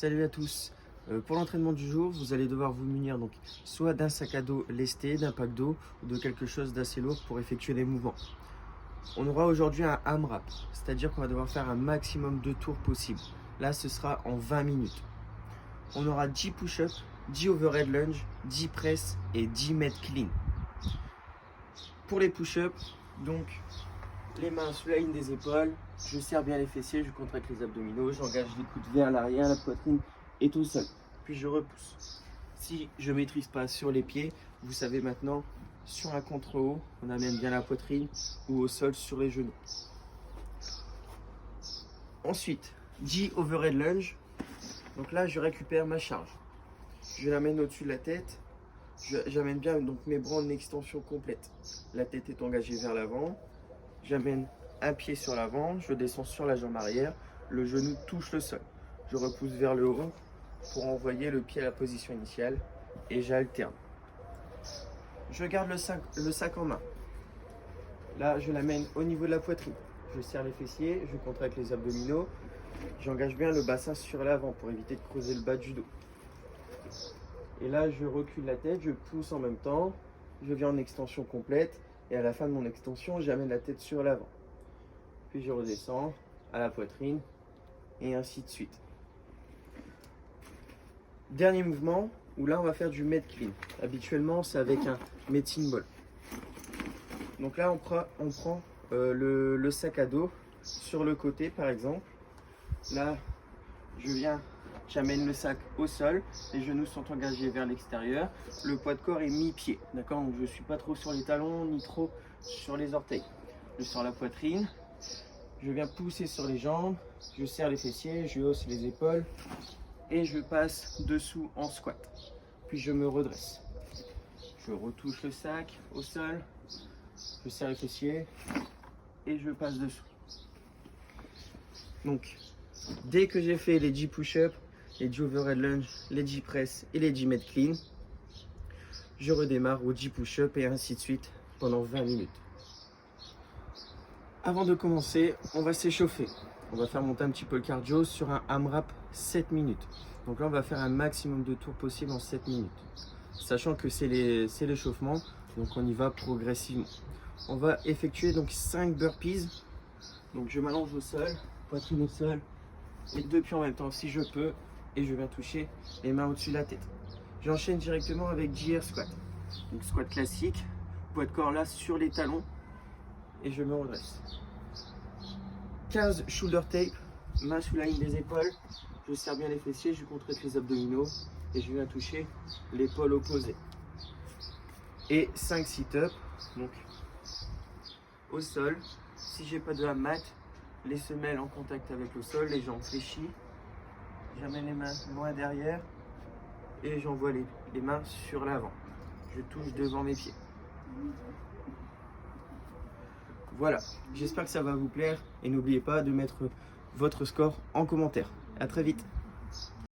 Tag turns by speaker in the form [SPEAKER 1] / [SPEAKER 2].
[SPEAKER 1] Salut à tous. Pour l'entraînement du jour, vous allez devoir vous munir donc soit d'un sac à dos lesté, d'un pack d'eau ou de quelque chose d'assez lourd pour effectuer des mouvements. On aura aujourd'hui un AMRAP, c'est-à-dire qu'on va devoir faire un maximum de tours possible. Là, ce sera en 20 minutes. On aura 10 push-ups, 10 overhead lunge, 10 press et 10 mètres clean. Pour les push-ups, donc les mains sous la ligne des épaules, je serre bien les fessiers, je contracte les abdominaux, j'engage les coudes vers l'arrière, la poitrine est au sol. Puis je repousse. Si je ne maîtrise pas sur les pieds, vous savez maintenant, sur un contre-haut, on amène bien la poitrine ou au sol sur les genoux. Ensuite, 10 overhead lunge. Donc là, je récupère ma charge. Je l'amène au-dessus de la tête. J'amène bien donc mes bras en extension complète. La tête est engagée vers l'avant. J'amène un pied sur l'avant, je descends sur la jambe arrière, le genou touche le sol. Je repousse vers le haut pour envoyer le pied à la position initiale et j'alterne. Je garde le sac en main. Là, je l'amène au niveau de la poitrine. Je serre les fessiers, je contracte les abdominaux. J'engage bien le bassin sur l'avant pour éviter de creuser le bas du dos. Et là, je recule la tête, je pousse en même temps. Je viens en extension complète. Et à la fin de mon extension, j'amène la tête sur l'avant. Puis je redescends à la poitrine et ainsi de suite. Dernier mouvement où là on va faire du med clean. Habituellement c'est avec un medicine ball. Donc là on prend le sac à dos sur le côté par exemple. Là j'amène le sac au sol, les genoux sont engagés vers l'extérieur, le poids de corps est mi-pied, d'accord? Donc je ne suis pas trop sur les talons ni trop sur les orteils. Je sors la poitrine, je viens pousser sur les jambes, je serre les fessiers, je hausse les épaules et je passe dessous en squat. Puis je me redresse. Je retouche le sac au sol, je serre les fessiers et je passe dessous. Donc, dès que j'ai fait les 10 push-ups, les 10 overhead lunge, les 10 press et les 10 mètres clean, je redémarre aux 10 push-ups et ainsi de suite pendant 20 minutes. Avant de commencer, on va s'échauffer. On va faire monter un petit peu le cardio sur un AMRAP 7 minutes. Donc là, on va faire un maximum de tours possible en 7 minutes. Sachant que c'est l'échauffement, donc on y va progressivement. On va effectuer donc 5 burpees. Donc je m'allonge au sol, poitrine au sol, et 2 pieds en même temps si je peux. Et je viens toucher les mains au-dessus de la tête. J'enchaîne directement avec JR squat. Donc squat classique, poids de corps là sur les talons. Et je me redresse. 15 shoulder tape, main sous la ligne des épaules. Je serre bien les fessiers, je contracte les abdominaux et je viens toucher l'épaule opposée. Et 5 sit-ups, donc au sol. Si j'ai pas de hamate, les semelles en contact avec le sol, les jambes fléchies. J'amène les mains loin derrière et j'envoie les mains sur l'avant. Je touche devant mes pieds. Voilà, j'espère que ça va vous plaire et n'oubliez pas de mettre votre score en commentaire. À très vite.